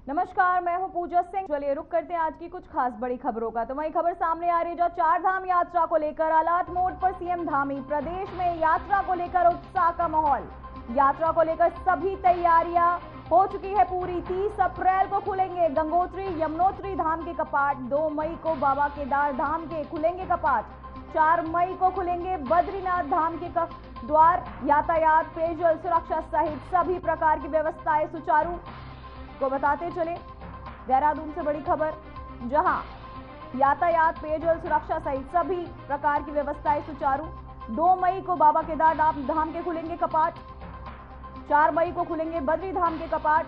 नमस्कार, मैं हूं पूजा सिंह। चलिए रुक करते हैं आज की कुछ खास बड़ी खबरों का। तो वही खबर सामने आ रही है जो चार धाम यात्रा को लेकर अलर्ट मोड पर सीएम धामी। प्रदेश में यात्रा को लेकर उत्साह का माहौल। यात्रा को लेकर सभी तैयारियां हो चुकी है पूरी। 30 अप्रैल को खुलेंगे गंगोत्री यमुनोत्री धाम के कपाट। 2 मई को बाबा केदार धाम के खुलेंगे कपाट। 4 मई को खुलेंगे बद्रीनाथ धाम के द्वार। यातायात, पेयजल, सुरक्षा सहित सभी प्रकार की व्यवस्थाएं सुचारू। को बताते चले देहरादून से बड़ी खबर, जहां यातायात, पेयजल, सुरक्षा सहित सभी प्रकार की व्यवस्थाएं सुचारू। 2 मई को बाबा केदार धाम के खुलेंगे कपाट। 4 मई को खुलेंगे बद्री धाम के कपाट।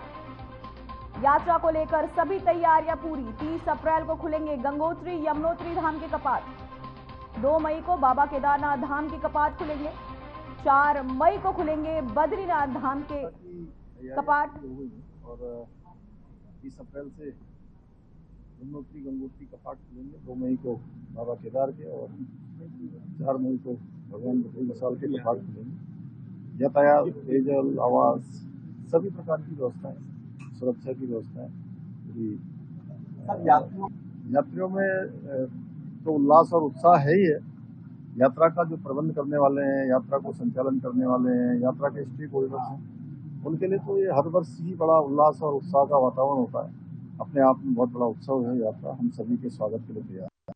यात्रा को लेकर सभी तैयारियां पूरी। 30 अप्रैल को खुलेंगे गंगोत्री यमुनोत्री धाम के कपाट। 2 मई को बाबा केदारनाथ धाम के कपाट खुलेंगे। 4 मई को खुलेंगे बद्रीनाथ धाम के कपाट। और 30 अप्रैल से यमुनोत्री गंगोत्री कपाट खुलेंगे। 2 मई को बाबा केदार के और 4 मई को भगवान बद्री मसाल के कपाट खुलेंगे। यातायात, पेयजल, आवास, सभी प्रकार की व्यवस्थाएं, सुरक्षा की व्यवस्थाएं यात्रियों में तो उल्लास और उत्साह है ही है। यात्रा का जो प्रबंध करने वाले हैं, यात्रा को संचालन करने वाले हैं, यात्रा के स्टेक होल्डर्स हैं, उनके लिए तो ये हर वर्ष ही बड़ा उल्लास और उत्साह का वातावरण होता है। अपने आप में बहुत बड़ा उत्सव है यात्रा। हम सभी के स्वागत के लिए तैयार हैं।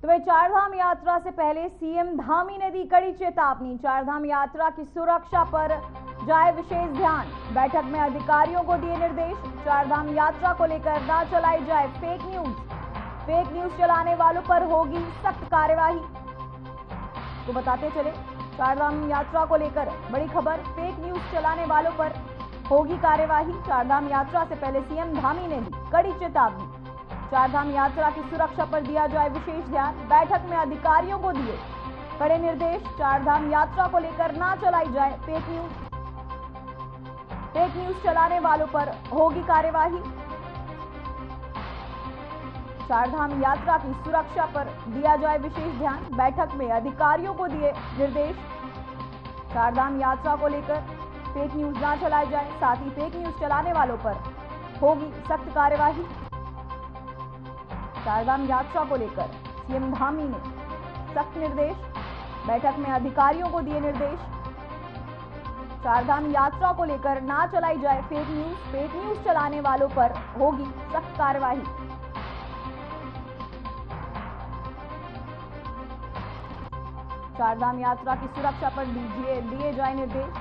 तो वही चारधाम यात्रा से पहले सीएम धामी ने दी कड़ी चेतावनी। चारधाम यात्रा की सुरक्षा पर जाए विशेष ध्यान। बैठक में अधिकारियों को दिए निर्देश। चारधाम यात्रा को लेकर ना चलाई जाए फेक न्यूज। फेक न्यूज चलाने वालों पर होगी सख्त कार्यवाही। तो बताते चले चारधाम यात्रा को लेकर बड़ी खबर, फेक न्यूज चलाने वालों पर होगी कार्यवाही। चारधाम यात्रा से पहले सीएम धामी ने दी कड़ी चेतावनी। चारधाम यात्रा की सुरक्षा पर दिया जाए विशेष ध्यान। बैठक में अधिकारियों को दिए कड़े निर्देश। चारधाम यात्रा को लेकर ना चलाई जाए फेक न्यूज। फेक न्यूज चलाने वालों पर होगी कार्यवाही। चारधाम यात्रा की सुरक्षा पर दिया जाए विशेष ध्यान। बैठक में अधिकारियों को दिए निर्देश। चारधाम यात्रा को लेकर फेक न्यूज ना चलाई जाए, साथ ही फेक न्यूज चलाने वालों पर होगी सख्त कार्यवाही। चारधाम यात्रा को लेकर सीएम धामी ने सख्त निर्देश। बैठक में अधिकारियों को दिए निर्देश। चारधाम यात्रा को लेकर ना चलाई जाए फेक न्यूज। फेक न्यूज चलाने वालों पर होगी सख्त कार्यवाही। चारधाम यात्रा की सुरक्षा पर दिए जाए निर्देश।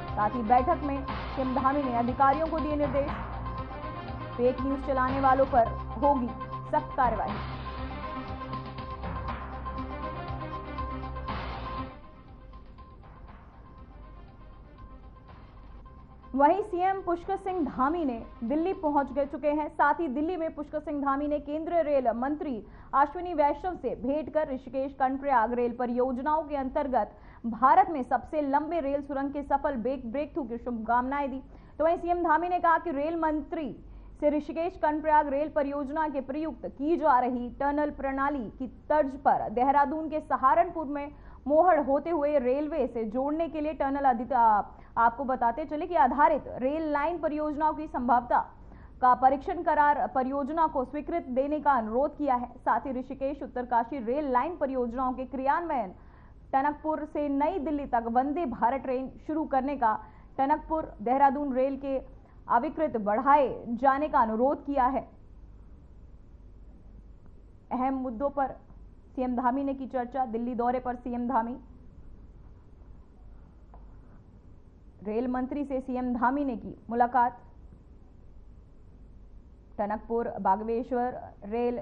साथ ही बैठक में सीएम धामी ने अधिकारियों को दिए निर्देश। फेक न्यूज चलाने वालों पर होगी सख्त कार्रवाई। वहीं सीएम पुष्कर सिंह धामी ने दिल्ली पहुंच चुके हैं। साथ ही दिल्ली में पुष्कर सिंह धामी ने केंद्रीय रेल मंत्री अश्विनी वैष्णव से भेंट कर ऋषिकेश कर्णप्रयाग रेल परियोजनाओं के अंतर्गत भारत में सबसे लंबे रेल सुरंग के सफल ब्रेक थ्रू की शुभकामनाएं दी। तो वहीं सीएम धामी ने कहा कि रेल मंत्री से ऋषिकेश कर्णप्रयाग रेल परियोजना के प्रयुक्त की जा रही टनल प्रणाली की तर्ज पर देहरादून के सहारनपुर में मोहड़ होते हुए रेलवे से जोड़ने के लिए टनल आपको बताते चले कि आधारित रेल लाइन परियोजनाओं की संभाव्यता का परीक्षण करार परियोजना को स्वीकृत देने का अनुरोध किया है। साथ ही ऋषिकेश उत्तरकाशी रेल लाइन परियोजनाओं के क्रियान्वयन, टनकपुर से नई दिल्ली तक वंदे भारत ट्रेन शुरू करने का, टनकपुर देहरादून रेल के अविकृत बढ़ाए जाने का अनुरोध किया है। अहम मुद्दों पर सीएम धामी ने की चर्चा। दिल्ली दौरे पर सीएम धामी। रेल मंत्री से सीएम धामी ने की मुलाकात। टनकपुर बागेश्वर रेल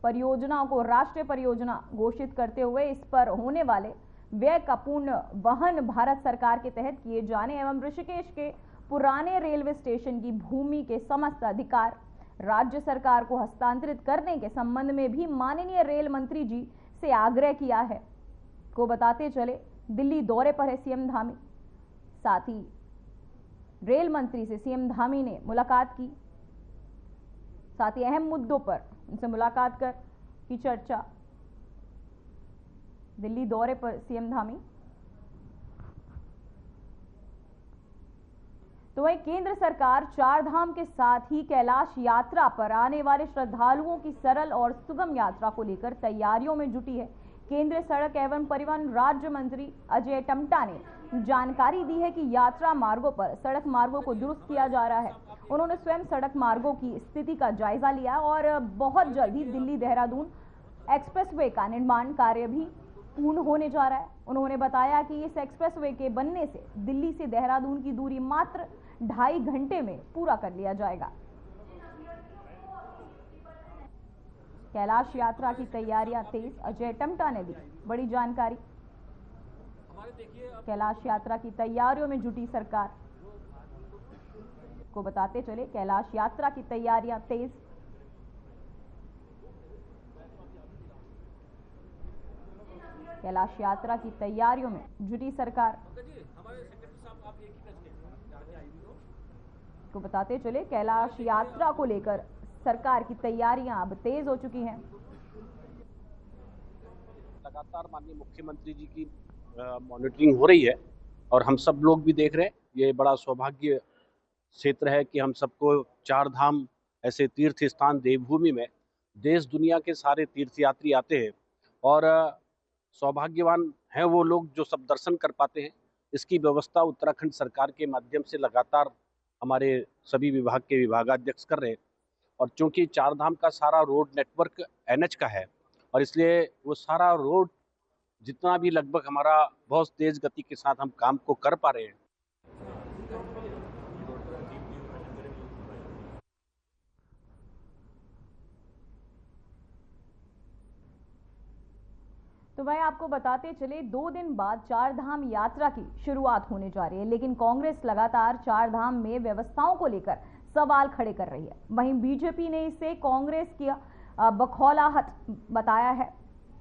परियोजनाओं को राष्ट्रीय परियोजना घोषित करते हुए इस पर होने वाले व्यय का पूर्ण वहन भारत सरकार के तहत किए जाने एवं ऋषिकेश के पुराने रेलवे स्टेशन की भूमि के समस्त अधिकार राज्य सरकार को हस्तांतरित करने के संबंध में भी माननीय रेल मंत्री जी से आग्रह किया है। को बताते चले दिल्ली दौरे पर है सीएम धामी। साथ ही रेल मंत्री से सीएम धामी ने मुलाकात की। साथ ही अहम मुद्दों पर उनसे मुलाकात कर की चर्चा। दिल्ली दौरे पर सीएम धामी। तो वहीं केंद्र सरकार चार धाम के साथ ही कैलाश यात्रा पर आने वाले श्रद्धालुओं की सरल और सुगम यात्रा को लेकर तैयारियों में जुटी है। केंद्रीय सड़क एवं परिवहन राज्य मंत्री अजय टम्टा ने जानकारी दी है कि यात्रा मार्गों पर सड़क मार्गों को दुरुस्त किया जा रहा है। उन्होंने स्वयं सड़क मार्गों की स्थिति का जायजा लिया और बहुत जल्द ही दिल्ली देहरादून एक्सप्रेसवे का निर्माण कार्य भी पूर्ण होने जा रहा है। उन्होंने बताया कि इस एक्सप्रेसवे के बनने से दिल्ली से देहरादून की दूरी मात्र 2.5 घंटे में पूरा कर लिया जाएगा। कैलाश यात्रा की तैयारियां तेज, अजय टम्टा ने दी बड़ी जानकारी। कैलाश यात्रा की तैयारियों में जुटी सरकार को बताते चले, कैलाश यात्रा की तैयारियां तेज। कैलाश यात्रा की तैयारियों में जुटी सरकार को बताते चले, कैलाश यात्रा को लेकर सरकार की तैयारियां अब तेज हो चुकी हैं। लगातार माननीय मुख्यमंत्री जी की मॉनिटरिंग हो रही है और हम सब लोग भी देख रहे हैं। ये बड़ा सौभाग्य क्षेत्र है कि हम सबको चार धाम ऐसे तीर्थ स्थान देवभूमि में देश दुनिया के सारे तीर्थयात्री आते हैं और सौभाग्यवान हैं वो लोग जो सब दर्शन कर पाते हैं। इसकी व्यवस्था उत्तराखंड सरकार के माध्यम से लगातार हमारे सभी विभाग के विभागाध्यक्ष कर रहे हैं और चूंकि चार धाम का सारा रोड नेटवर्क NH का है और इसलिए वो सारा रोड जितना भी लगभग हमारा बहुत तेज गति के साथ हम काम को कर पा रहे हैं। तो वहीं आपको बताते चले, 2 दिन बाद चार धाम यात्रा की शुरुआत होने जा रही है, लेकिन कांग्रेस लगातार चार धाम में व्यवस्थाओं को लेकर सवाल खड़े कर रही है। वहीं बीजेपी ने इसे कांग्रेस की बखौलाहट बताया है।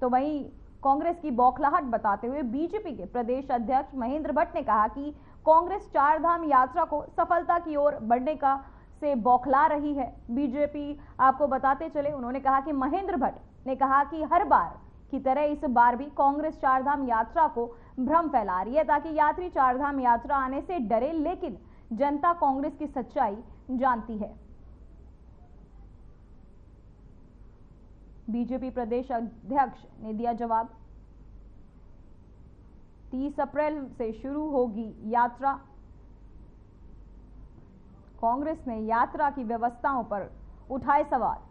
तो वहीं कांग्रेस की बौखलाहट बताते हुए बीजेपी के प्रदेश अध्यक्ष महेंद्र भट्ट ने कहा कि कांग्रेस चार धाम यात्रा को सफलता की ओर बढ़ने का से बौखला रही है। बीजेपी आपको बताते चले, उन्होंने कहा कि महेंद्र भट्ट ने कहा कि हर बार की तरह इस बार भी कांग्रेस चारधाम यात्रा को भ्रम फैला रही है ताकि यात्री चारधाम यात्रा आने से डरे, लेकिन जनता कांग्रेस की सच्चाई जानती है। बीजेपी प्रदेश अध्यक्ष ने दिया जवाब। 30 अप्रैल से शुरू होगी यात्रा। कांग्रेस ने यात्रा की व्यवस्थाओं पर उठाए सवाल।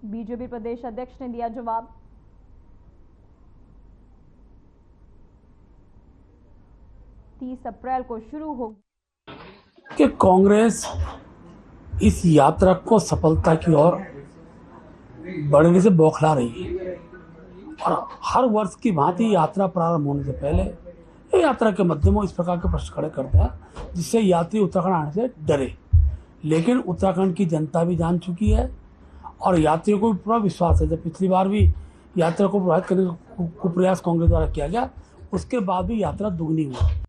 बीजेपी प्रदेश अध्यक्ष ने दिया जवाब। अप्रैल को शुरू होगी कि कांग्रेस इस यात्रा को सफलता की ओर बढ़ने से बौखला रही है और हर वर्ष की भांति यात्रा प्रारंभ होने से पहले यात्रा के मध्यम इस प्रकार के प्रश्न खड़े करता है जिससे यात्री उत्तराखंड आने से डरे। लेकिन उत्तराखंड की जनता भी जान चुकी है और यात्रियों को भी पूरा विश्वास है। जब पिछली बार भी यात्रा को प्रभावित करने का प्रयास कांग्रेस द्वारा किया गया, उसके बाद भी यात्रा दुगनी हुई।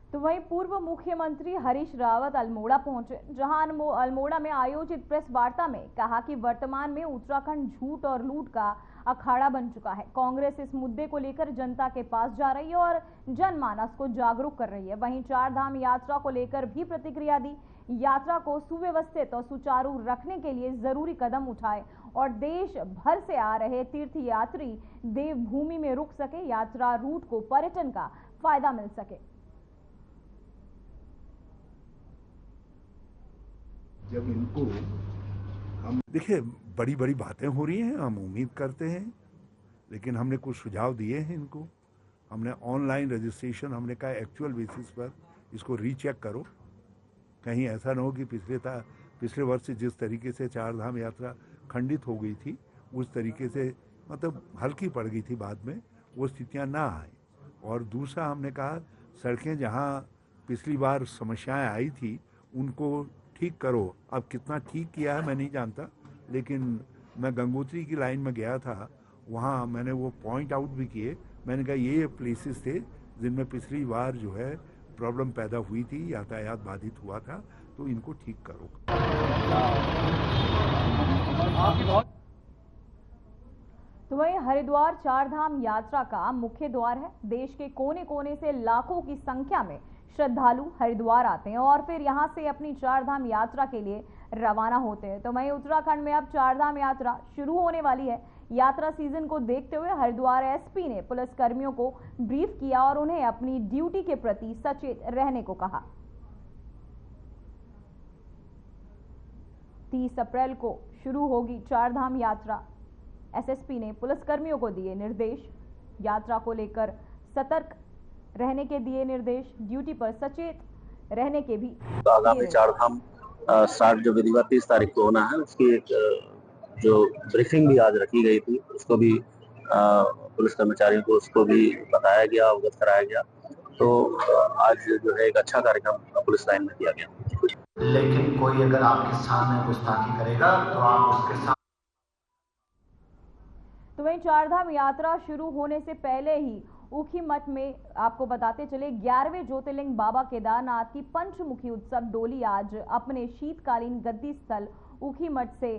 तो वहीं पूर्व मुख्यमंत्री हरीश रावत अल्मोड़ा पहुंचे, जहां अल्मोड़ा में आयोजित प्रेस वार्ता में कहा कि वर्तमान में उत्तराखंड झूठ और लूट का अखाड़ा बन चुका है। कांग्रेस इस मुद्दे को लेकर जनता के पास जा रही है और जनमानस को जागरूक कर रही है। वहीं चार धाम यात्रा को लेकर भी प्रतिक्रिया दी। यात्रा को सुव्यवस्थित और सुचारू रखने के लिए जरूरी कदम उठाए और देश भर से आ रहे तीर्थयात्री देवभूमि में रुक सके, यात्रा रूट को पर्यटन का फायदा मिल सके। जब इनको हम देखिए बड़ी बड़ी बातें हो रही हैं, हम उम्मीद करते हैं, लेकिन हमने कुछ सुझाव दिए हैं इनको। हमने ऑनलाइन रजिस्ट्रेशन, हमने कहा एक्चुअल बेसिस पर इसको रीचेक करो, कहीं ऐसा ना हो कि पिछले वर्ष जिस तरीके से चार धाम यात्रा खंडित हो गई थी उस तरीके से मतलब हल्की पड़ गई थी, बाद में वो स्थितियां ना आए। और दूसरा हमने कहा सड़कें जहां पिछली बार समस्याएं आई थी उनको ठीक करो। अब कितना ठीक किया है मैं नहीं जानता, लेकिन मैं गंगोत्री की लाइन में गया था, वहाँ मैंने वो पॉइंट आउट भी किए। मैंने कहा ये प्लेसेस थे जिनमें पिछली बार जो है प्रॉब्लम पैदा हुई थी, यातायात बाधित हुआ था, तो इनको ठीक करो। तो वहीं हरिद्वार चारधाम यात्रा का मुख्य द्वार है। देश के कोने कोने से लाखों की संख्या में श्रद्धालु हरिद्वार आते हैं और फिर यहां से अपनी चारधाम यात्रा के लिए रवाना होते हैं। तो वहीं उत्तराखंड में अब चारधाम यात्रा शुरू होने वाली है। यात्रा सीजन को देखते हुए हरिद्वार एसपी ने पुलिस कर्मियों को ब्रीफ किया और उन्हें अपनी ड्यूटी के प्रति सचेत रहने को कहा। 30 अप्रैल को शुरू होगी चारधाम यात्रा। एसएसपी ने पुलिसकर्मियों को दिए निर्देश, यात्रा को लेकर सतर्क रहने के दिए निर्देश, ड्यूटी पर सचेत रहने के भी। तो आगामी चारधाम स्टार्ट जो विधिवत 30 तारीख को होना है, उसकी एक जो ब्रीफिंग भी आज रखी गई थी, उसको भी पुलिस कर्मचारियों को उसको भी बताया गया, अवगत कराया गया। तो आज जो है एक अच्छा कार्यक्रम पुलिस लाइन में किया गया। लेकिन कोई अगर आपके सामने गुस्ताखी करेगा तो आप उसके साथ। तो वहीं चारधाम यात्रा शुरू होने से पहले ही ऊखीमठ में आपको बताते चले 11वें ज्योतिर्लिंग बाबा केदारनाथ की पंचमुखी उत्सव डोली आज अपने शीतकालीन गद्दी स्थल ऊखीमठ से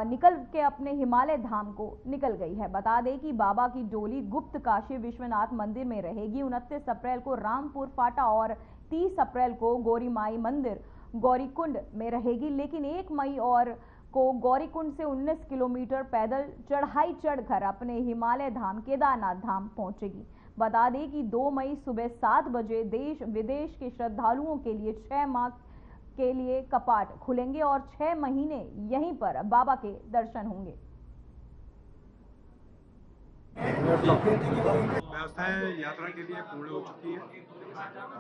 निकल के अपने हिमालय धाम को निकल गई है। बता दें कि बाबा की डोली गुप्त काशी विश्वनाथ मंदिर में रहेगी। 29 अप्रैल को रामपुर फाटा और 30 अप्रैल को गौरीमाई मंदिर गौरीकुंड में रहेगी, लेकिन 1 मई और को गौरीकुंड से 19 किलोमीटर पैदल चढ़ाई चढ़कर अपने हिमालय धाम केदारनाथ धाम पहुंचेगी। बता दें कि 2 मई सुबह 7 बजे देश विदेश के श्रद्धालुओं के लिए 6 माह के लिए कपाट खुलेंगे और 6 महीने यहीं पर बाबा के दर्शन होंगे। व्यवस्थाएं यात्रा के लिए पूर्ण हो चुकी है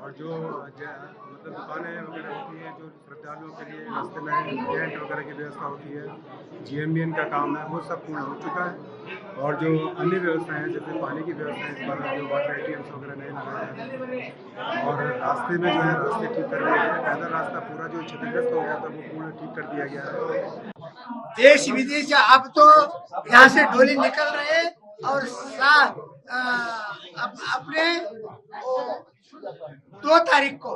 और जो मतलब दुकानें वगैरह होती हैं, जो श्रद्धालुओं के लिए रास्ते में टेंट वगैरह की व्यवस्था होती है, जीएमबीएन का काम है, वो सब पूर्ण हो चुका है। और जो अन्य व्यवस्थाएं हैं, जैसे पानी की व्यवस्था है, इस बार जो वाटर एटीएम्स वगैरह नहीं लगाए हैं और रास्ते में जो है रास्ते ठीक कर दिए गए। पैदल रास्ता पूरा जो क्षतिग्रस्त हो गया था वो पूर्ण ठीक कर दिया गया है। देश विदेश अब तो यहाँ से डोली निकल रहे हैं और अपने 2 तारीख को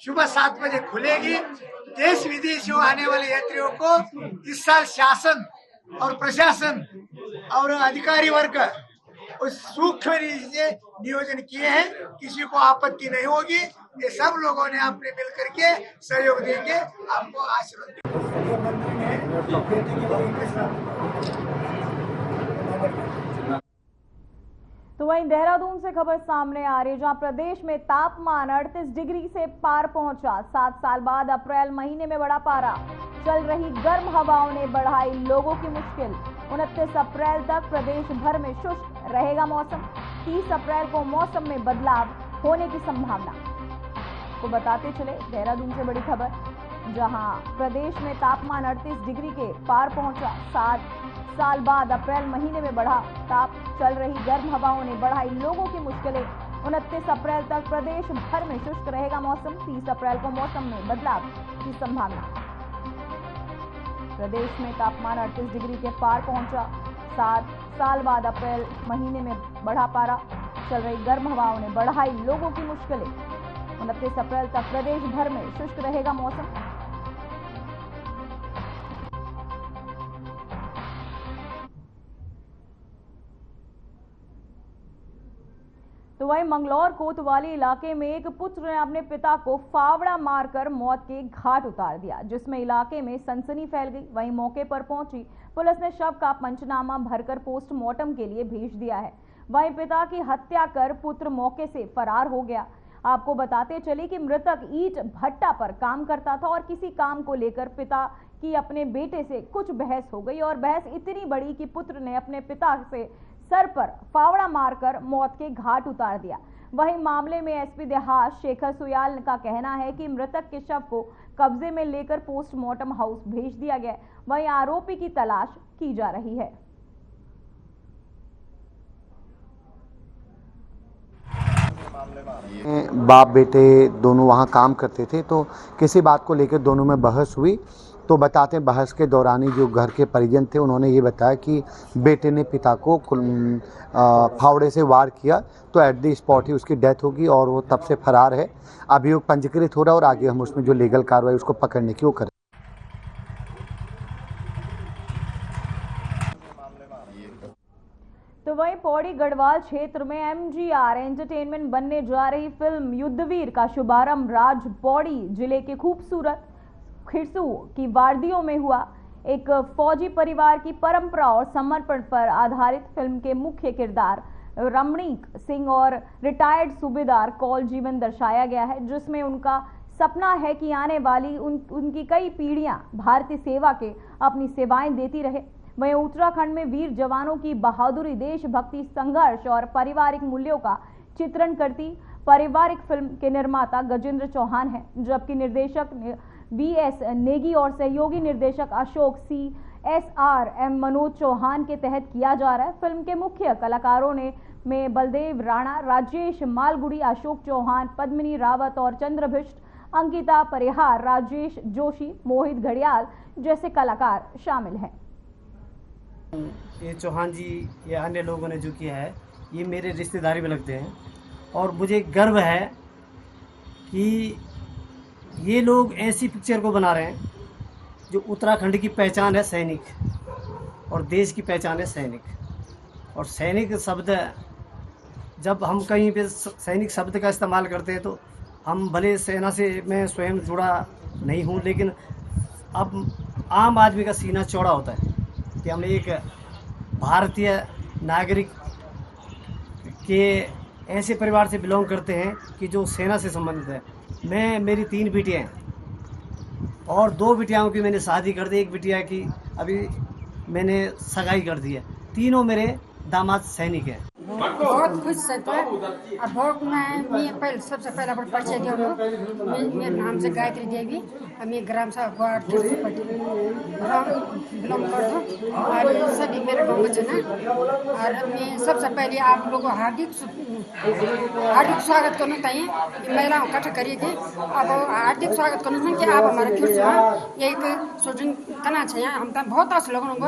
सुबह 7 बजे खुलेगी। देश विदेशों आने वाले यात्रियों को इस साल शासन और प्रशासन और अधिकारी वर्ग उस सूक्ष्म से नियोजन किए हैं, किसी को आपत्ति नहीं होगी। ये सब लोगों ने आपने मिल करके सहयोग देके आपको आशीर्वाद तो वहीं देहरादून से खबर सामने आ रही है, जहां प्रदेश में तापमान 38 डिग्री से पार पहुंचा। 7 साल बाद अप्रैल महीने में बढ़ा पारा। चल रही गर्म हवाओं ने बढ़ाई लोगों की मुश्किल। 29 अप्रैल तक प्रदेश भर में शुष्क रहेगा मौसम। 30 अप्रैल को मौसम में बदलाव होने की संभावना। को बताते चले देहरादून से बड़ी खबर, जहां प्रदेश में तापमान 38 डिग्री के पार पहुंचा। 7 साल बाद अप्रैल महीने में बढ़ा ताप। चल रही गर्म हवाओं ने बढ़ाई लोगों की मुश्किलें। 29 अप्रैल तक प्रदेश भर में शुष्क रहेगा मौसम। 30 अप्रैल को मौसम में बदलाव की संभावना। प्रदेश में तापमान 38 डिग्री के पार पहुंचा। 7 साल बाद अप्रैल महीने में बढ़ा पारा। चल रही गर्म हवाओं ने बढ़ाई लोगों की मुश्किलें। 29 अप्रैल तक प्रदेश भर में शुष्क रहेगा मौसम। तो वहीं मंगलौर कोतवाली इलाके में एक पुत्र ने अपने पिता को फावड़ा मारकर मौत के घाट उतार दिया, जिसमें इलाके में सनसनी फैल गई। वहीं मौके पर पहुंची पुलिस ने शव का पंचनामा भरकर पोस्टमार्टम के लिए भेज दिया है। वहीं पिता की हत्या कर पुत्र मौके से फरार हो गया। आपको बताते चले कि मृतक ईंट भट्टा पर काम करता था और किसी काम को लेकर पिता की अपने बेटे से कुछ बहस हो गई और बहस इतनी बड़ी कि पुत्र ने अपने पिता से सर पर फावड़ा मारकर मौत के घाट उतार दिया। वहीं मामले में एसपी देहात शेखर सुयाल का कहना है कि मृतक के शव को कब्जे में लेकर पोस्टमार्टम हाउस भेज दिया गया। वहीं आरोपी की तलाश की जा रही है। बाप बेटे दोनों वहाँ काम करते थे, तो किसी बात को लेकर दोनों में बहस हुई। तो बताते हैं बहस के दौरान ही जो घर के परिजन थे उन्होंने ये बताया कि बेटे ने पिता को फावड़े से वार किया, तो एट द स्पॉट ही उसकी डेथ होगी और वो तब से फरार है। अभियोग पंजीकृत हो रहा है और आगे हम उसमें जो लीगल कार्रवाई उसको पकड़ने की वो करें। तो वहीं पौड़ी गढ़वाल क्षेत्र में MGR एंटरटेनमेंट बनने जा रही फिल्म युद्धवीर का शुभारंभ राज पौड़ी जिले के खूबसूरत खिरसू की वार्दियों में हुआ। एक फौजी परिवार की परंपरा और समर्पण पर आधारित फिल्म के मुख्य किरदार रमणीक सिंह और रिटायर्ड सूबेदार कौल जीवन दर्शाया गया है, जिसमें उनका सपना है कि आने वाली उनकी कई पीढ़ियां भारतीय सेवा के अपनी सेवाएं देती रहे। वहीं उत्तराखंड में वीर जवानों की बहादुरी, देशभक्ति, संघर्ष और पारिवारिक मूल्यों का चित्रण करती पारिवारिक फिल्म के निर्माता गजेंद्र चौहान हैं, जबकि निर्देशक VS नेगी और सहयोगी निर्देशक अशोक CSRM मनोज चौहान के तहत किया जा रहा है। फिल्म के मुख्य कलाकारों में बलदेव राणा, राजेश मालगुड़ी, अशोक चौहान, पद्मिनी रावत और चंद्रभिष्ट, अंकिता परिहार, राजेश जोशी, मोहित घड़ियाल जैसे कलाकार शामिल हैं। ये चौहान जी या अन्य लोगों ने जो किया है ये मेरे रिश्तेदारी में लगते हैं और मुझे गर्व है कि ये लोग ऐसी पिक्चर को बना रहे हैं जो उत्तराखंड की पहचान है सैनिक और देश की पहचान है सैनिक। और सैनिक शब्द जब हम कहीं पे सैनिक शब्द का इस्तेमाल करते हैं तो हम भले सेना से मैं स्वयं जुड़ा नहीं हूँ, लेकिन अब आम आदमी का सीना चौड़ा होता है कि हम एक भारतीय नागरिक के ऐसे परिवार से बिलोंग करते हैं कि जो सेना से संबंधित है। मेरी 3 बिटियाँ हैं और 2 बिटियाओं की मैंने शादी कर दी, एक बिटिया की अभी मैंने सगाई कर दी है। तीनों मेरे दामाद सैनिक हैं। बहुत खुश है और बहुत मैं सबसे पहले अपना परिचय दिया। मेरे नाम से गायत्री देवी, मैं ग्राम सभा वार्ड बिलोंग करता हूँ और सभी मेरे गाँव बच्चे हैं। और मैं सबसे पहले आप लोगों को हार्दिक स्वागत करना चाहिए। महिलाओं इकट्ठा करी थी, अब हार्दिक स्वागत करना चाहिए कि आप हमारे खिरसुआ एक शूटिंग करना चाहिए। हम तो बहुत आस लोगों को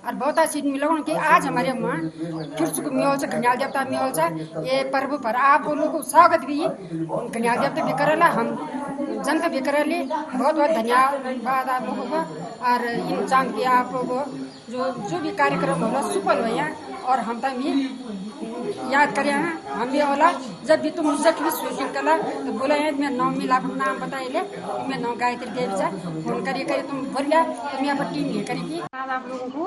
और बहुत ऐसी लोगों की आज हमारे वहाँ खिरसु मियोल से घनियाल देवता मियोल से ये पर्व पर आप लोगों को स्वागत भी घनियाल देवता भी करेला, हम जनता भी करेली। बहुत बहुत धन्यवाद आप लोगों को और इन चांद की आप लोगों को जो भी कार्यक्रम होला सफल भैया और हम तक भी याद करें हैं। हम भी होला जब भी तुम मुझसे भी शूटिंग कला तो बोला है मैं नाम मिला नाम बताए ले मैं नाम गायत्री देवी से फोन करिए तुम बोल गया तो मैं अपनी टीम ले करेगी। आप लोगों को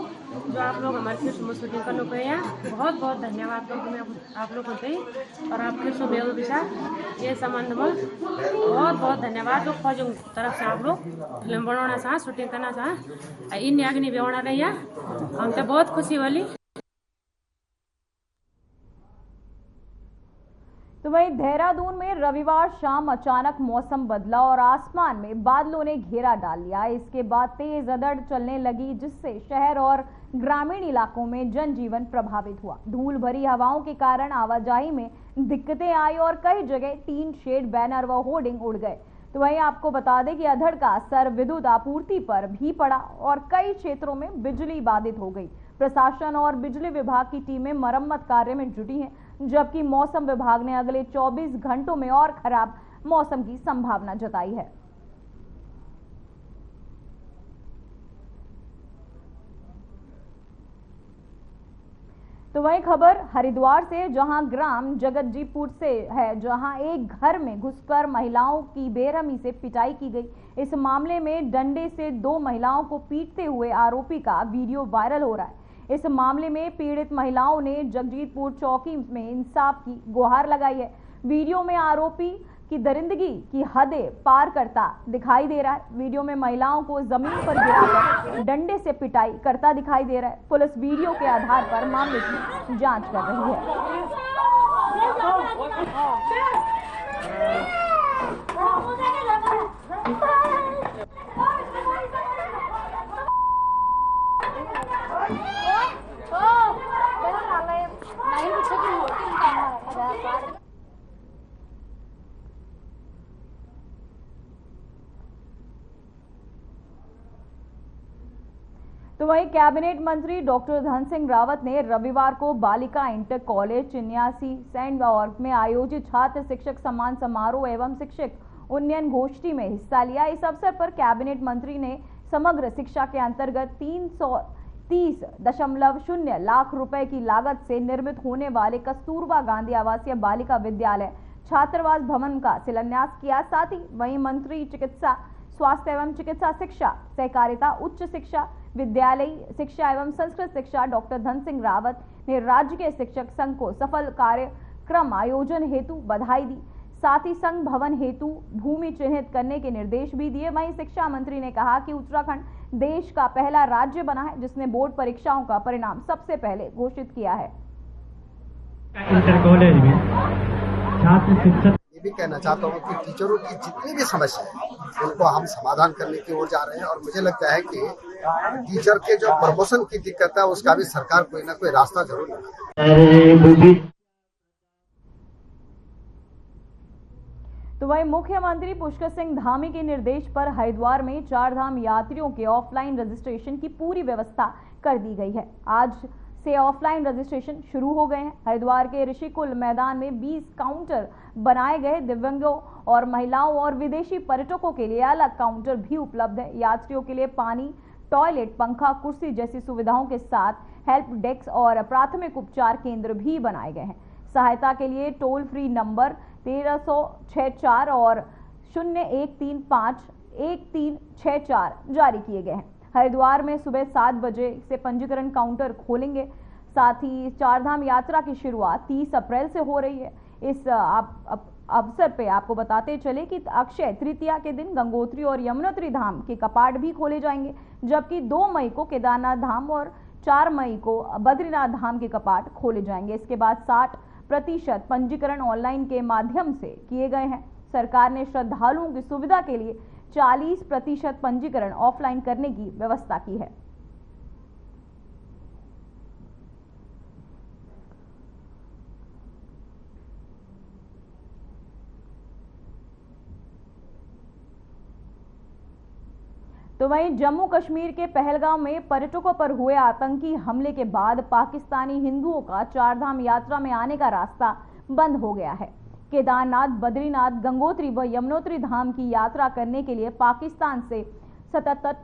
जो आप लोग हमारे फिर शूटिंग करने को हैं बहुत बहुत धन्यवाद मैं आप लोगों को और आपके सुबह विशा ये संबंध में बहुत बहुत धन्यवाद। लोग फौजों तरफ से आप लोग फिल्म बनाना चाह शूटिंग करना चाह इन अग्नि भी होना रही है, हम तो बहुत खुशी वाली। तो वहीं देहरादून में रविवार शाम अचानक मौसम बदला और आसमान में बादलों ने घेरा डाल लिया। इसके बाद तेज अंधड़ चलने लगी, जिससे शहर और ग्रामीण इलाकों में जनजीवन प्रभावित हुआ। धूल भरी हवाओं के कारण आवाजाही में दिक्कतें आई और कई जगह टीन शेड, बैनर व होर्डिंग उड़ गए। तो वहीं आपको बता दें कि अंधड़ का असर विद्युत आपूर्ति पर भी पड़ा और कई क्षेत्रों में बिजली बाधित हो गई। प्रशासन और बिजली विभाग की टीमें मरम्मत कार्य में जुटी हैं, जबकि मौसम विभाग ने अगले 24 घंटों में और खराब मौसम की संभावना जताई है। तो वही खबर हरिद्वार से, जहां ग्राम जगतजीपुर से है, जहां एक घर में घुसकर महिलाओं की बेरहमी से पिटाई की गई। इस मामले में डंडे से 2 महिलाओं को पीटते हुए आरोपी का वीडियो वायरल हो रहा है। इस मामले में पीड़ित महिलाओं ने जगजीतपुर चौकी में इंसाफ की गुहार लगाई है। वीडियो में आरोपी की दरिंदगी की हदें पार करता दिखाई दे रहा है। वीडियो में महिलाओं को जमीन पर गिराकर डंडे से पिटाई करता दिखाई दे रहा है। पुलिस वीडियो के आधार पर मामले की जांच कर रही है। तो वहीं कैबिनेट मंत्री डॉक्टर धन सिंह रावत ने रविवार को बालिका इंटर कॉलेज 89 सेंट में आयोजित छात्र शिक्षक सम्मान समारोह एवं शिक्षक उन्नयन गोष्ठी में हिस्सा लिया। इस अवसर पर कैबिनेट मंत्री ने समग्र शिक्षा के अंतर्गत 30.0 लाख रुपए की लागत से निर्मित होने वाले कस्तूरबा गांधी आवासीय बालिका विद्यालय छात्रावास भवन का शिलान्यास किया। साथ ही वहीं मंत्री चिकित्सा स्वास्थ्य एवं चिकित्सा शिक्षा, सहकारिता, उच्च शिक्षा, विद्यालयी शिक्षा एवं संस्कृत शिक्षा डॉक्टर धन सिंह रावत ने राज्य के शिक्षक संघ को सफल कार्यक्रम आयोजन हेतु बधाई दी। साथ ही संघ भवन हेतु भूमि चिन्हित करने के निर्देश भी दिए। वहीं शिक्षा मंत्री ने कहा कि उत्तराखंड देश का पहला राज्य बना है जिसने बोर्ड परीक्षाओं का परिणाम सबसे पहले घोषित किया है। इंटर कॉलेज में छात्र शिक्षक ये भी कहना चाहता हूँ कि टीचरों की जितनी भी समस्या है उनको हम समाधान करने की ओर जा रहे हैं और मुझे लगता है कि टीचर के जो प्रमोशन की दिक्कत है उसका भी सरकार कोई ना कोई रास्ता जरूर निकाले। तो वहीं मुख्यमंत्री पुष्कर सिंह धामी के निर्देश पर हरिद्वार में 4 धाम यात्रियों के ऑफलाइन रजिस्ट्रेशन की पूरी व्यवस्था कर दी गई है। आज से ऑफलाइन रजिस्ट्रेशन शुरू हो गए हैं। हरिद्वार के ऋषिकुल मैदान में 20 काउंटर बनाए गए। दिव्यांगों और महिलाओं और विदेशी पर्यटकों के लिए अलग काउंटर भी उपलब्ध है। यात्रियों के लिए पानी, टॉयलेट, पंखा, कुर्सी जैसी सुविधाओं के साथ हेल्प डेस्क और प्राथमिक उपचार केंद्र भी बनाए गए हैं। सहायता के लिए टोल फ्री नंबर 1364 और 01351364 जारी किए गए हैं। हरिद्वार में सुबह 7 बजे से पंजीकरण काउंटर खोलेंगे। साथ ही 4 धाम यात्रा की शुरुआत 30 अप्रैल से हो रही है। इस अवसर पे आपको बताते चले कि अक्षय तृतीया के दिन गंगोत्री और यमुनोत्री धाम के कपाट भी खोले जाएंगे, जबकि 2 मई को केदारनाथ धाम और 4 मई को बद्रीनाथ धाम के कपाट खोले जाएंगे। इसके बाद 60% पंजीकरण ऑनलाइन के माध्यम से किए गए हैं। सरकार ने श्रद्धालुओं की सुविधा के लिए 40% पंजीकरण ऑफलाइन करने की व्यवस्था की है। तो वहीं जम्मू कश्मीर के पहलगाम में पर्यटकों पर हुए आतंकी हमले के बाद पाकिस्तानी हिंदुओं का 4 धाम यात्रा में आने का रास्ता बंद हो गया है। केदारनाथ, बद्रीनाथ, गंगोत्री व यमुनोत्री धाम की यात्रा करने के लिए पाकिस्तान से 77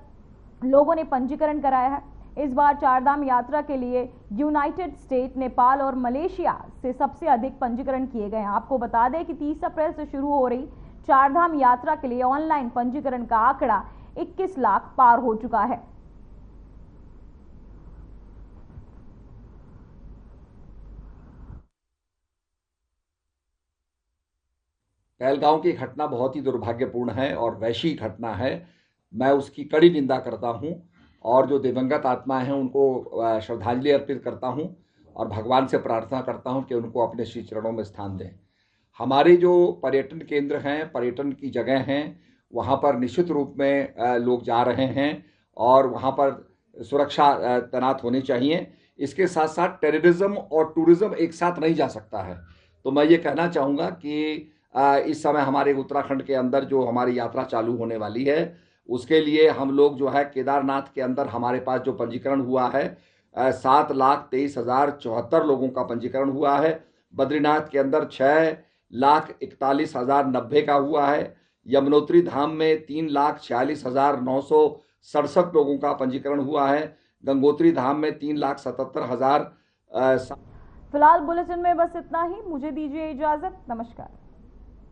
लोगों ने पंजीकरण कराया है। इस बार 4 धाम यात्रा के लिए यूनाइटेड स्टेट, नेपाल और मलेशिया से सबसे अधिक पंजीकरण किए गए हैं। आपको बता दें कि 30 अप्रैल से शुरू हो रही 4 धाम यात्रा के लिए ऑनलाइन पंजीकरण का आंकड़ा 21 लाख पार हो चुका है। पहलगांव की घटना बहुत ही दुर्भाग्यपूर्ण है और वैश्विक घटना है। मैं उसकी कड़ी निंदा करता हूं और जो दिवंगत आत्माएं हैं उनको श्रद्धांजलि अर्पित करता हूं और भगवान से प्रार्थना करता हूं कि उनको अपने श्री चरणों में स्थान दें। हमारे जो पर्यटन केंद्र हैं, पर्यटन की जगह हैं, वहाँ पर निश्चित रूप में लोग जा रहे हैं और वहाँ पर सुरक्षा तैनात होनी चाहिए। इसके साथ साथ टेररिज्म और टूरिज्म एक साथ नहीं जा सकता है। तो मैं ये कहना चाहूँगा कि इस समय हमारे उत्तराखंड के अंदर जो हमारी यात्रा चालू होने वाली है उसके लिए हम लोग जो है केदारनाथ के अंदर हमारे पास जो पंजीकरण हुआ है 7,23,074 लोगों का पंजीकरण हुआ है। बद्रीनाथ के अंदर 6,41,090 का हुआ है। यमुनोत्री धाम में 3,46,967 लोगों का पंजीकरण हुआ है। गंगोत्री धाम में 3,77,000। फिलहाल बुलेटिन में बस इतना ही। मुझे दीजिए इजाजत। नमस्कार।